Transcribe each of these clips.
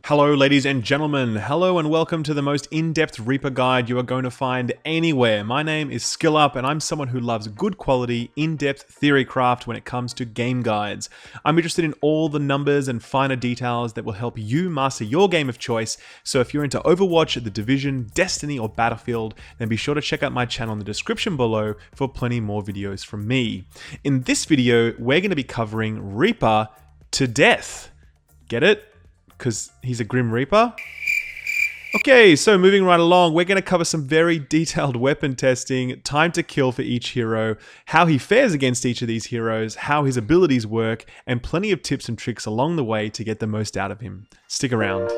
Hello ladies and gentlemen, hello and welcome to the most in-depth Reaper guide you are going to find anywhere. My name is SkillUp and I'm someone who loves good quality, in-depth theory craft when it comes to game guides. I'm interested in all the numbers and finer details that will help you master your game of choice, so if you're into Overwatch, The Division, Destiny or Battlefield, then be sure to check out my channel in the description below for plenty more videos from me. In this video, we're going to be covering Reaper to death. Get it? Because he's a Grim Reaper? Okay, so moving right along, we're going to cover some very detailed weapon testing, time to kill for each hero, how he fares against each of these heroes, how his abilities work, and plenty of tips and tricks along the way to get the most out of him. Stick around.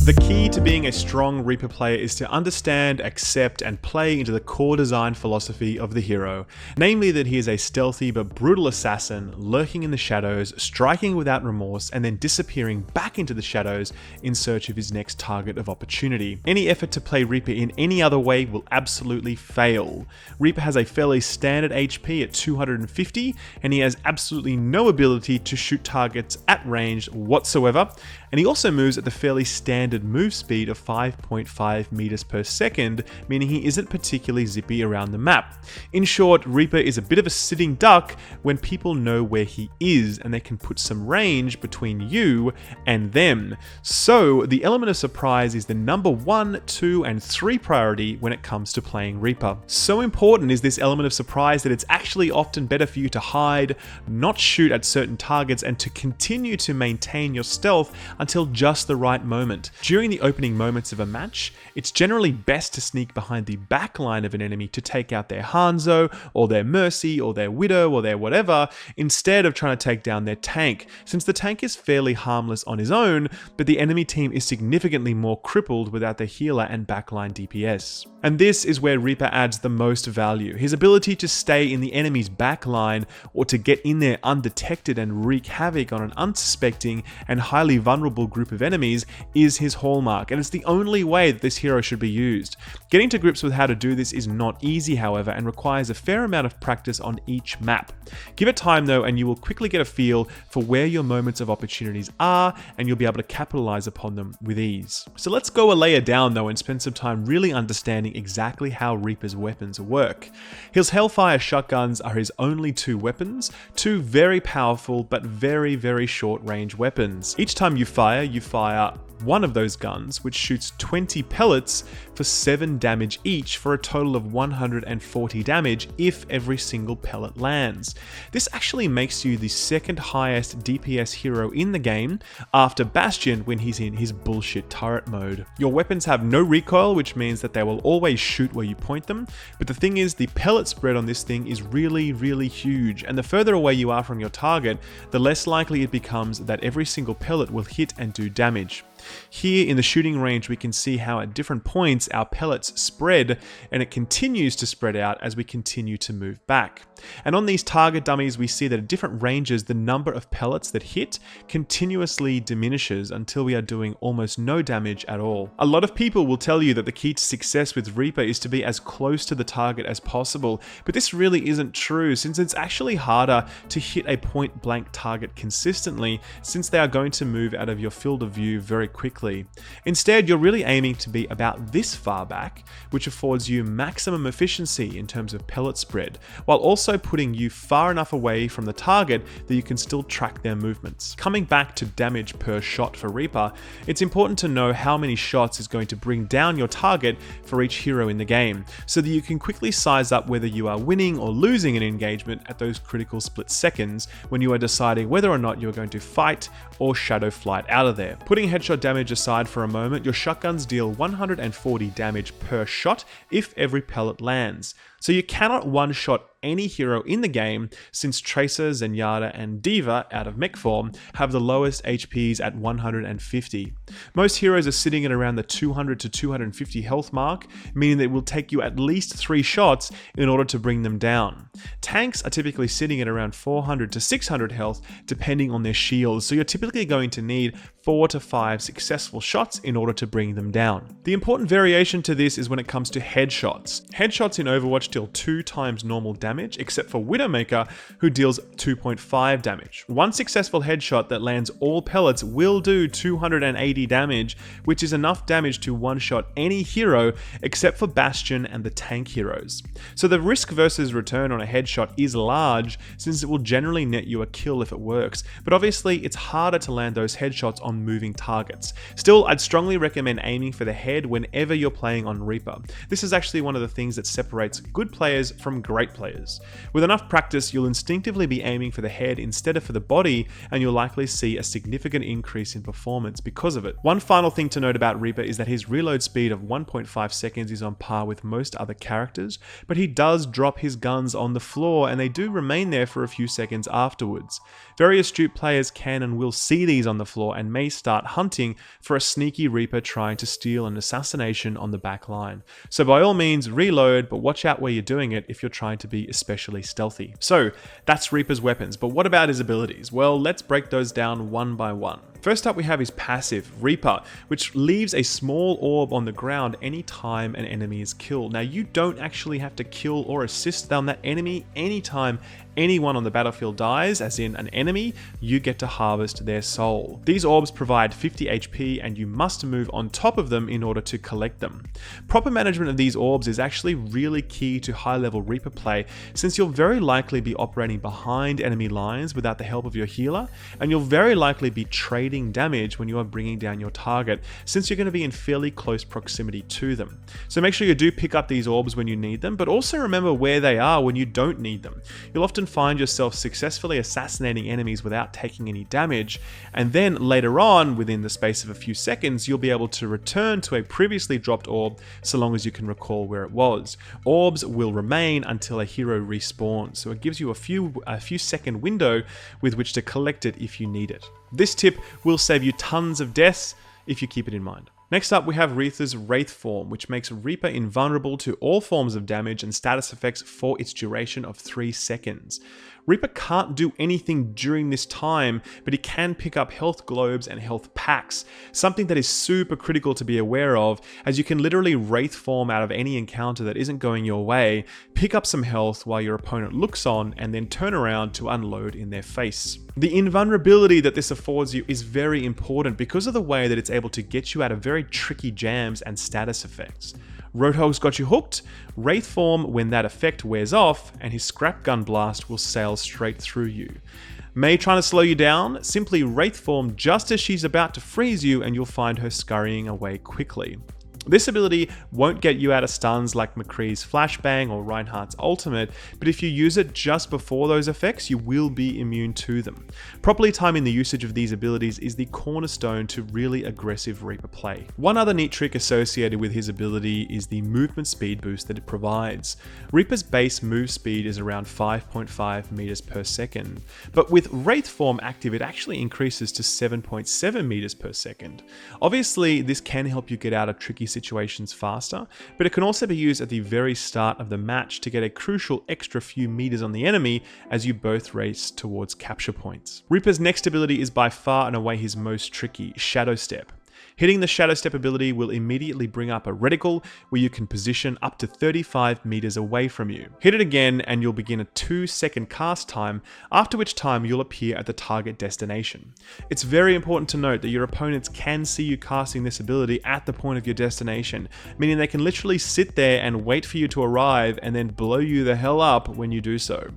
The key to being a strong Reaper player is to understand, accept, and play into the core design philosophy of the hero, namely that he is a stealthy but brutal assassin, lurking in the shadows, striking without remorse, and then disappearing back into the shadows in search of his next target of opportunity. Any effort to play Reaper in any other way will absolutely fail. Reaper has a fairly standard HP at 250, and he has absolutely no ability to shoot targets at range whatsoever, and he also moves at the fairly standard move speed of 5.5 meters per second, meaning he isn't particularly zippy around the map. In short, Reaper is a bit of a sitting duck when people know where he is and they can put some range between you and them. So the element of surprise is the number 1, 2, and 3 priority when it comes to playing Reaper. So important is this element of surprise that it's actually often better for you to hide, not shoot at certain targets, and to continue to maintain your stealth until just the right moment. During the opening moments of a match, it's generally best to sneak behind the back line of an enemy to take out their Hanzo, or their Mercy, or their Widow, or their whatever, instead of trying to take down their tank, since the tank is fairly harmless on his own, but the enemy team is significantly more crippled without the healer and backline DPS. And this is where Reaper adds the most value. His ability to stay in the enemy's backline, or to get in there undetected and wreak havoc on an unsuspecting and highly vulnerable group of enemies is his hallmark, and it's the only way that this hero should be used. Getting to grips with how to do this is not easy, however, and requires a fair amount of practice on each map. Give it time though, and you will quickly get a feel for where your moments of opportunities are, and you'll be able to capitalize upon them with ease. So let's go a layer down though and spend some time really understanding exactly how Reaper's weapons work. His Hellfire shotguns are his only 2 weapons, 2 very powerful but very short range weapons. Each time you fire one of those guns, which shoots 20 pellets for 7 damage each, for a total of 140 damage if every single pellet lands. This actually makes you the second highest DPS hero in the game, after Bastion when he's in his bullshit turret mode. Your weapons have no recoil, which means that they will always shoot where you point them, but the thing is, the pellet spread on this thing is really huge, and the further away you are from your target, the less likely it becomes that every single pellet will hit and do damage. Here in the shooting range, we can see how at different points our pellets spread, and it continues to spread out as we continue to move back. And on these target dummies, we see that at different ranges, the number of pellets that hit continuously diminishes until we are doing almost no damage at all. A lot of people will tell you that the key to success with Reaper is to be as close to the target as possible, but this really isn't true, since it's actually harder to hit a point blank target consistently, since they are going to move out of your field of view very quickly. Instead, you're really aiming to be about this far back, which affords you maximum efficiency in terms of pellet spread, while also putting you far enough away from the target that you can still track their movements. Coming back to damage per shot for Reaper, it's important to know how many shots is going to bring down your target for each hero in the game, so that you can quickly size up whether you are winning or losing an engagement at those critical split seconds when you are deciding whether or not you are going to fight or shadow flight out of there. Putting headshot damage aside for a moment, your shotguns deal 140 damage per shot if every pellet lands. So you cannot one-shot any hero in the game, since Tracer, Zenyatta, and D.Va out of mech form have the lowest HPs at 150. Most heroes are sitting at around the 200 to 250 health mark, meaning that it will take you at least 3 shots in order to bring them down. Tanks are typically sitting at around 400 to 600 health depending on their shields, so you're typically going to need 4 to 5 successful shots in order to bring them down. The important variation to this is when it comes to headshots. Headshots in Overwatch deal 2 times normal damage damage, except for Widowmaker, who deals 2.5 damage. One successful headshot that lands all pellets will do 280 damage, which is enough damage to one-shot any hero except for Bastion and the tank heroes. So the risk versus return on a headshot is large, since it will generally net you a kill if it works, but obviously it's harder to land those headshots on moving targets. Still, I'd strongly recommend aiming for the head whenever you're playing on Reaper. This is actually one of the things that separates good players from great players. With enough practice, you'll instinctively be aiming for the head instead of for the body, and you'll likely see a significant increase in performance because of it. One final thing to note about Reaper is that his reload speed of 1.5 seconds is on par with most other characters, but he does drop his guns on the floor and they do remain there for a few seconds afterwards. Very astute players can and will see these on the floor and may start hunting for a sneaky Reaper trying to steal an assassination on the back line. So by all means reload, but watch out where you're doing it if you're trying to be especially stealthy. So that's Reaper's weapons, but what about his abilities? Well, let's break those down one by one. First up, we have his passive, Reaper, which leaves a small orb on the ground anytime an enemy is killed. Now, you don't actually have to kill or assist on that enemy anytime anyone on the battlefield dies, as in an enemy, you get to harvest their soul. These orbs provide 50 HP and you must move on top of them in order to collect them. Proper management of these orbs is actually really key to high-level Reaper play, since you'll very likely be operating behind enemy lines without the help of your healer, and you'll very likely be trading damage when you are bringing down your target, since you're going to be in fairly close proximity to them. So make sure you do pick up these orbs when you need them, but also remember where they are when you don't need them. You'll often find yourself successfully assassinating enemies without taking any damage, and then later on, within the space of a few seconds, you'll be able to return to a previously dropped orb so long as you can recall where it was. Orbs will remain until a hero respawns, so it gives you a few second window with which to collect it if you need it. This tip will save you tons of deaths if you keep it in mind. Next up, we have Reaper's Wraith form, which makes Reaper invulnerable to all forms of damage and status effects for its duration of 3 seconds. Reaper can't do anything during this time, but he can pick up health globes and health packs, something that is super critical to be aware of, as you can literally Wraith form out of any encounter that isn't going your way, pick up some health while your opponent looks on, and then turn around to unload in their face. The invulnerability that this affords you is very important because of the way that it's able to get you out of very tricky jams and status effects. Roadhog's got you hooked, Wraith form when that effect wears off, and his scrap gun blast will sail straight through you. Mei trying to slow you down, simply Wraith form just as she's about to freeze you and you'll find her scurrying away quickly. This ability won't get you out of stuns like McCree's Flashbang or Reinhardt's ultimate, but if you use it just before those effects, you will be immune to them. Properly timing the usage of these abilities is the cornerstone to really aggressive Reaper play. One other neat trick associated with his ability is the movement speed boost that it provides. Reaper's base move speed is around 5.5 meters per second, but with Wraith form active, it actually increases to 7.7 meters per second. Obviously, this can help you get out of tricky situations faster, but it can also be used at the very start of the match to get a crucial extra few meters on the enemy as you both race towards capture points. Reaper's next ability is by far and away his most tricky, Shadow Step. Hitting the Shadow Step ability will immediately bring up a reticle where you can position up to 35 meters away from you. Hit it again and you'll begin a 2-second cast time, after which time you'll appear at the target destination. It's very important to note that your opponents can see you casting this ability at the point of your destination, meaning they can literally sit there and wait for you to arrive and then blow you the hell up when you do so.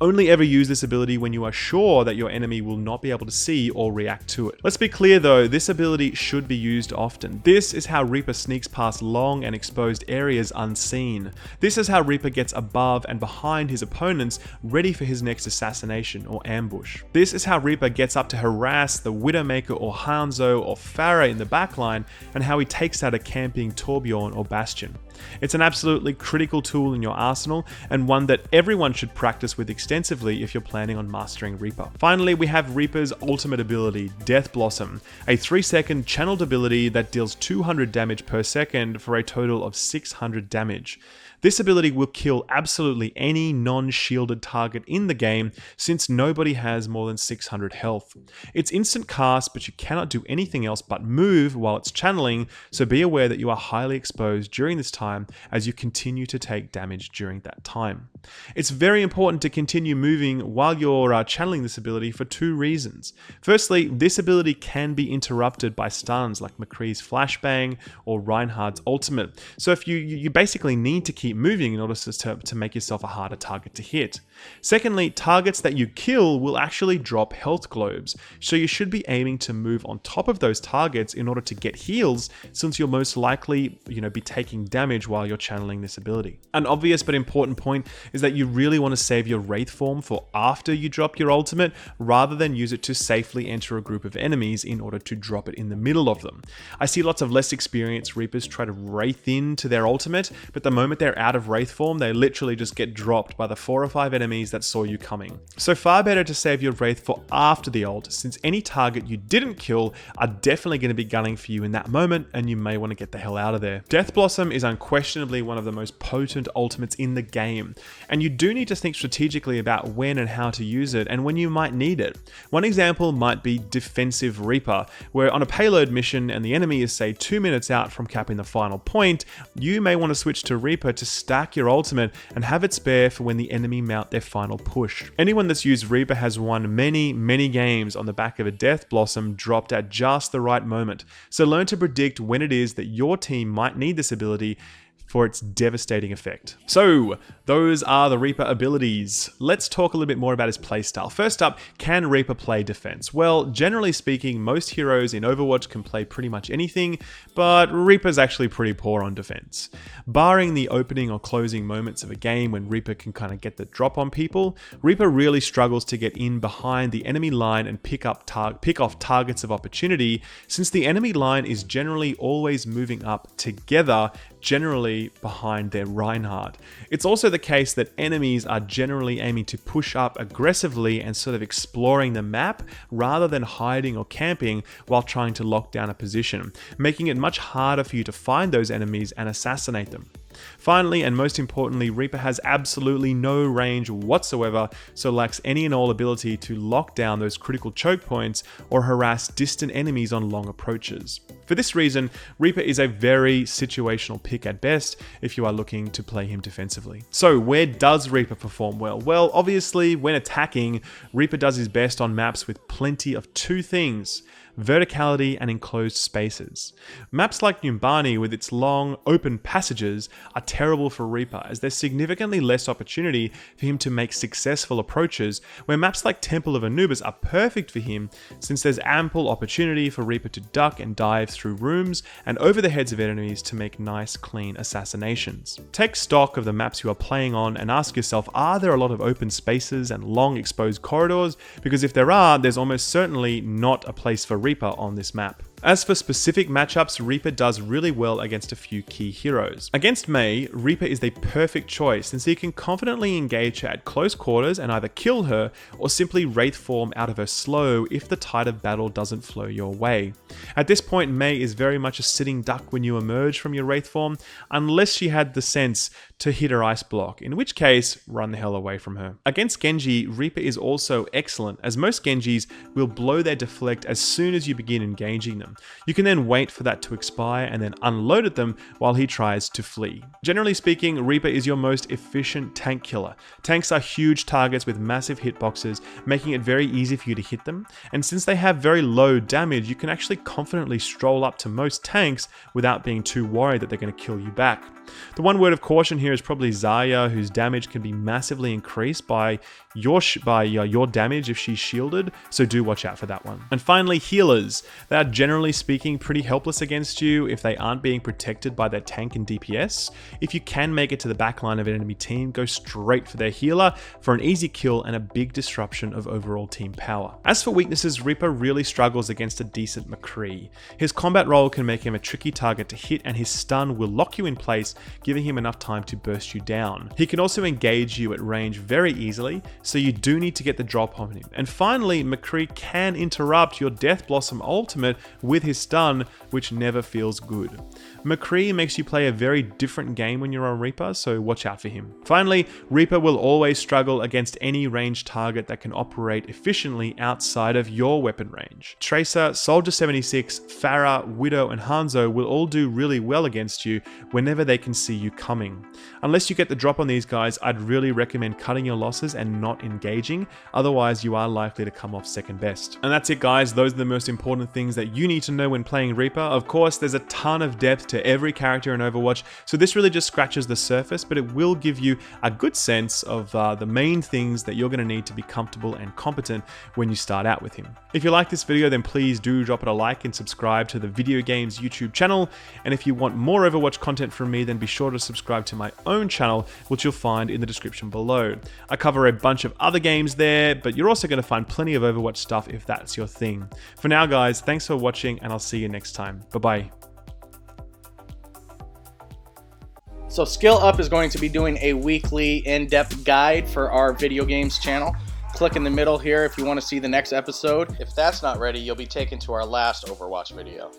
Only ever use this ability when you are sure that your enemy will not be able to see or react to it. Let's be clear though, this ability should be used often. This is how Reaper sneaks past long and exposed areas unseen. This is how Reaper gets above and behind his opponents, ready for his next assassination or ambush. This is how Reaper gets up to harass the Widowmaker or Hanzo or Pharah in the backline, and how he takes out a camping Torbjorn or Bastion. It's an absolutely critical tool in your arsenal, and one that everyone should practice with extensively if you're planning on mastering Reaper. Finally, we have Reaper's ultimate ability, Death Blossom, a 3-second channeled ability that deals 200 damage per second for a total of 600 damage. This ability will kill absolutely any non-shielded target in the game since nobody has more than 600 health. It's instant cast, but you cannot do anything else but move while it's channeling, so be aware that you are highly exposed during this time as you continue to take damage during that time. It's very important to continue moving while you're channeling this ability for two reasons. Firstly, this ability can be interrupted by stuns like McCree's Flashbang or Reinhardt's ultimate, so if you basically need to keep moving in order to make yourself a harder target to hit. Secondly, targets that you kill will actually drop health globes, so you should be aiming to move on top of those targets in order to get heals, since you'll most likely be taking damage while you're channeling this ability. An obvious but important point is that you really want to save your Wraith form for after you drop your ultimate, rather than use it to safely enter a group of enemies in order to drop it in the middle of them. I see lots of less experienced Reapers try to Wraith into their ultimate, but the moment they're out of Wraith form, they literally just get dropped by the 4 or 5 enemies that saw you coming. So far better to save your Wraith for after the ult, since any target you didn't kill are definitely going to be gunning for you in that moment, and you may want to get the hell out of there. Death Blossom is unquestionably one of the most potent ultimates in the game, and you do need to think strategically about when and how to use it and when you might need it. One example might be Defensive Reaper, where on a payload mission and the enemy is say 2 minutes out from capping the final point, you may want to switch to Reaper to stack your ultimate and have it spare for when the enemy mount their final push. Anyone that's used Reaper has won many games on the back of a Death Blossom dropped at just the right moment, so learn to predict when it is that your team might need this ability for its devastating effect. So, those are the Reaper abilities. Let's talk a little bit more about his playstyle. First up, can Reaper play defense? Well, generally speaking, most heroes in Overwatch can play pretty much anything, but Reaper's actually pretty poor on defense. Barring the opening or closing moments of a game when Reaper can kind of get the drop on people, Reaper really struggles to get in behind the enemy line and pick off targets of opportunity, since the enemy line is generally always moving up together, generally behind their Reinhardt. It's also the case that enemies are generally aiming to push up aggressively and sort of exploring the map rather than hiding or camping while trying to lock down a position, making it much harder for you to find those enemies and assassinate them. Finally, and most importantly, Reaper has absolutely no range whatsoever, so lacks any and all ability to lock down those critical choke points or harass distant enemies on long approaches. For this reason, Reaper is a very situational pick at best if you are looking to play him defensively. So where does Reaper perform well? Well, obviously when attacking, Reaper does his best on maps with plenty of two things: verticality and enclosed spaces. Maps like Numbani with its long, open passages are terrible for Reaper, as there's significantly less opportunity for him to make successful approaches, where maps like Temple of Anubis are perfect for him, since there's ample opportunity for Reaper to duck and dive through rooms and over the heads of enemies to make nice, clean assassinations. Take stock of the maps you are playing on and ask yourself, are there a lot of open spaces and long exposed corridors? Because if there are, there's almost certainly not a place for Reaper on this map. As for specific matchups, Reaper does really well against a few key heroes. Against Mei, Reaper is the perfect choice, since he can confidently engage her at close quarters and either kill her or simply Wraith form out of her slow if the tide of battle doesn't flow your way. At this point, Mei is very much a sitting duck when you emerge from your Wraith form, unless she had the sense to hit her ice block, in which case, run the hell away from her. Against Genji, Reaper is also excellent, as most Genjis will blow their deflect as soon as you begin engaging them. You can then wait for that to expire and then unload at them while he tries to flee. Generally speaking, Reaper is your most efficient tank killer. Tanks are huge targets with massive hitboxes, making it very easy for you to hit them, and since they have very low damage, you can actually confidently stroll up to most tanks without being too worried that they're going to kill you back. The one word of caution here is probably Zarya, whose damage can be massively increased by your damage if she's shielded, so do watch out for that one. And finally, healers. They are generally speaking pretty helpless against you if they aren't being protected by their tank and DPS. If you can make it to the backline of an enemy team, go straight for their healer for an easy kill and a big disruption of overall team power. As for weaknesses, Reaper really struggles against a decent McCree. His combat role can make him a tricky target to hit, and his stun will lock you in place space, giving him enough time to burst you down. He can also engage you at range very easily, so you do need to get the drop on him. And finally, McCree can interrupt your Death Blossom ultimate with his stun, which never feels good. McCree makes you play a very different game when you're on Reaper, so watch out for him. Finally, Reaper will always struggle against any ranged target that can operate efficiently outside of your weapon range. Tracer, Soldier 76, Pharah, Widow, and Hanzo will all do really well against you whenever they can see you coming. Unless you get the drop on these guys, I'd really recommend cutting your losses and not engaging, otherwise you are likely to come off second best. And that's it guys, those are the most important things that you need to know when playing Reaper. Of course, there's a ton of depth to every character in Overwatch, so this really just scratches the surface, but it will give you a good sense of the main things that you're going to need to be comfortable and competent when you start out with him. If you like this video, then please do drop it a like and subscribe to the Video Games YouTube channel, and if you want more Overwatch content from me, then be sure to subscribe to my own channel, which you'll find in the description below. I cover a bunch of other games there, but you're also going to find plenty of Overwatch stuff if that's your thing. For now guys, thanks for watching, and I'll see you next time. Bye bye. So Skill Up is going to be doing a weekly in-depth guide for our video games channel. Click in the middle here if you want to see the next episode. If that's not ready, you'll be taken to our last Overwatch video.